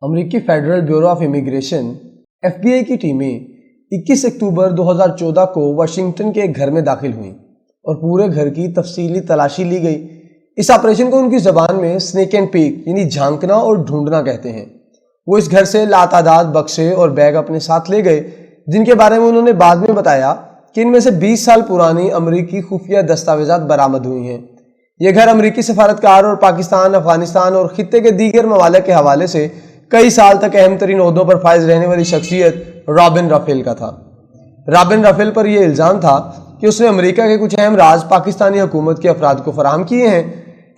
امریکی federal bureau of immigration FBI کی ٹیمیں 21 اکتوبر 2014 کو واشنگٹن کے ایک گھر میں داخل ہوئیں اور پورے گھر کی تفصیلی تلاشی لی گئی۔ اس آپریشن کو ان کی زبان میں سنیک اینڈ پیک یعنی جھانکنا اور ڈھونڈنا کہتے ہیں۔ وہ اس گھر سے لاتعداد بکسے اور بیگ اپنے ساتھ لے گئے، جن کے بارے میں انہوں نے بعد میں بتایا کہ ان میں سے 20 سال پرانی امریکی خفیہ دستاویزات برآمد ہوئی ہیں۔ یہ گھر امریکی سفارتکار اور پاکستان، افغانستان اور خطے کے دیگر ممالک کے حوالے سے کئی سال تک اہم ترین عہدوں پر فائز رہنے والی شخصیت رابن رافیل کا تھا۔ رابن رافیل پر یہ الزام تھا کہ اس نے امریکہ کے کچھ اہم راز پاکستانی حکومت کے افراد کو فراہم کیے ہیں۔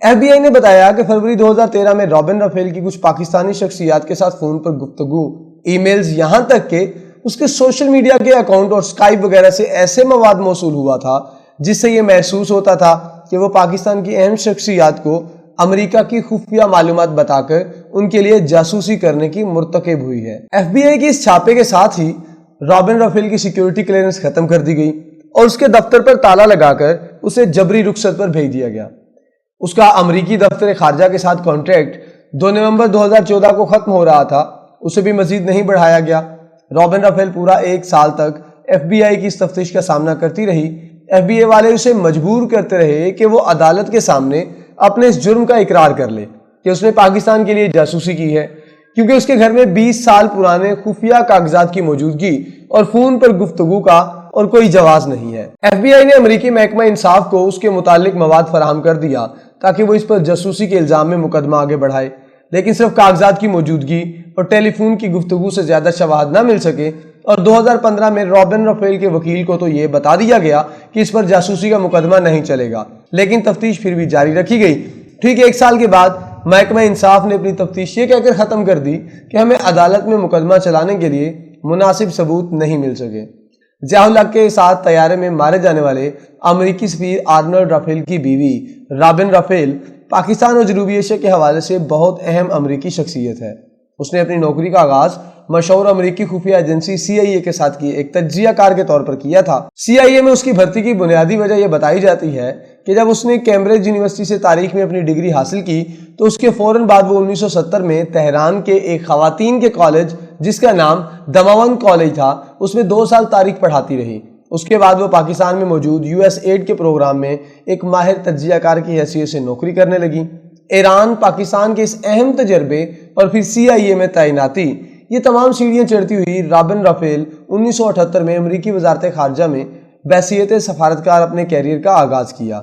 FBI نے بتایا کہ فروری 2013 میں رابن رافیل کی کچھ پاکستانی شخصیات کے ساتھ فون پر گفتگو، ای میلز، یہاں تک کہ اس کے سوشل میڈیا کے اکاؤنٹ اور اسکائپ وغیرہ سے ایسے مواد موصول ہوا تھا جس سے یہ محسوس ہوتا تھا کہ وہ پاکستان کی اہم شخصیات کو امریکہ کی خفیہ معلومات بتا کر ان کے لیے جاسوسی کرنے کی مرتکب ہوئی ہے۔ FBI کے اس چھاپے کے ساتھ ہی رابن رافیل کی سیکیورٹی کلیئرنس ختم کر دی گئی اور اس کے دفتر پر تالا لگا کر اسے جبری رخصت پر بھیج دیا گیا۔ اس کا امریکی دفتر خارجہ کے ساتھ کانٹریکٹ 2 نومبر 2014 کو ختم ہو رہا تھا، اسے بھی مزید نہیں بڑھایا گیا۔ رابن رافیل پورا 1 سال تک FBI کی اس تفتیش کا سامنا کرتی رہی۔ FBI والے اسے مجبور کرتے رہے کہ وہ عدالت کے سامنے اپنے اس جرم کا اقرار کر لے کہ اس نے پاکستان کے لیے جاسوسی کی ہے، کیونکہ اس کے گھر میں 20 سال پرانے خفیہ کاغذات کی موجودگی اور فون پر گفتگو کا اور کوئی جواز نہیں ہے۔ FBI نے امریکی محکمہ انصاف کو اس کے متعلق مواد فراہم کر دیا تاکہ وہ اس پر جاسوسی کے الزام میں مقدمہ آگے بڑھائے، لیکن صرف کاغذات کی موجودگی اور ٹیلی فون کی گفتگو سے زیادہ شواہد نہ مل سکے، اور 2015 میں رابن رافیل کے وکیل کو تو یہ بتا دیا گیا کہ اس پر جاسوسی کا مقدمہ نہیں چلے گا، لیکن تفتیش پھر بھی جاری رکھی گئی۔ ٹھیک 1 سال کے بعد محکمہ انصاف نے اپنی تفتیش یہ کہہ کر ختم کر دی کہ ہمیں عدالت میں مقدمہ چلانے کے لیے مناسب ثبوت نہیں مل سکے۔ ضیاء الحق کے ساتھ طیارے میں مارے جانے والے امریکی سفیر آرنلڈ رافیل کی بیوی رابن رافیل پاکستان اور جنوبی ایشیا کے حوالے سے بہت اہم امریکی شخصیت ہے۔ اس نے اپنی نوکری کا آغاز مشہور امریکی خفیہ ایجنسی CIA کے ساتھ ایک تجزیہ کار کے طور پر کیا تھا۔ CIA میں اس کی بھرتی کی بنیادی وجہ یہ بتائی جاتی ہے کہ جب اس نے کیمبرج یونیورسٹی سے تاریخ میں اپنی ڈگری حاصل کی تو اس کے فوراً بعد وہ 1970 میں تہران کے ایک خواتین کے کالج جس کا نام دماونت کالج تھا، اس میں 2 سال تاریخ پڑھاتی رہی۔ اس کے بعد وہ پاکستان میں موجود USAID کے پروگرام میں ایک ماہر تجزیہ کار کی حیثیت سے نوکری کرنے لگی۔ ایران، پاکستان کے اس اہم تجربے اور پھر CIA میں تعیناتی، یہ تمام سیڑھیاں چڑھتی ہوئی رابن رافیل 1978 میں امریکی وزارت خارجہ میں بحیثیت سفارتکار اپنے کیریئر کا آغاز کیا۔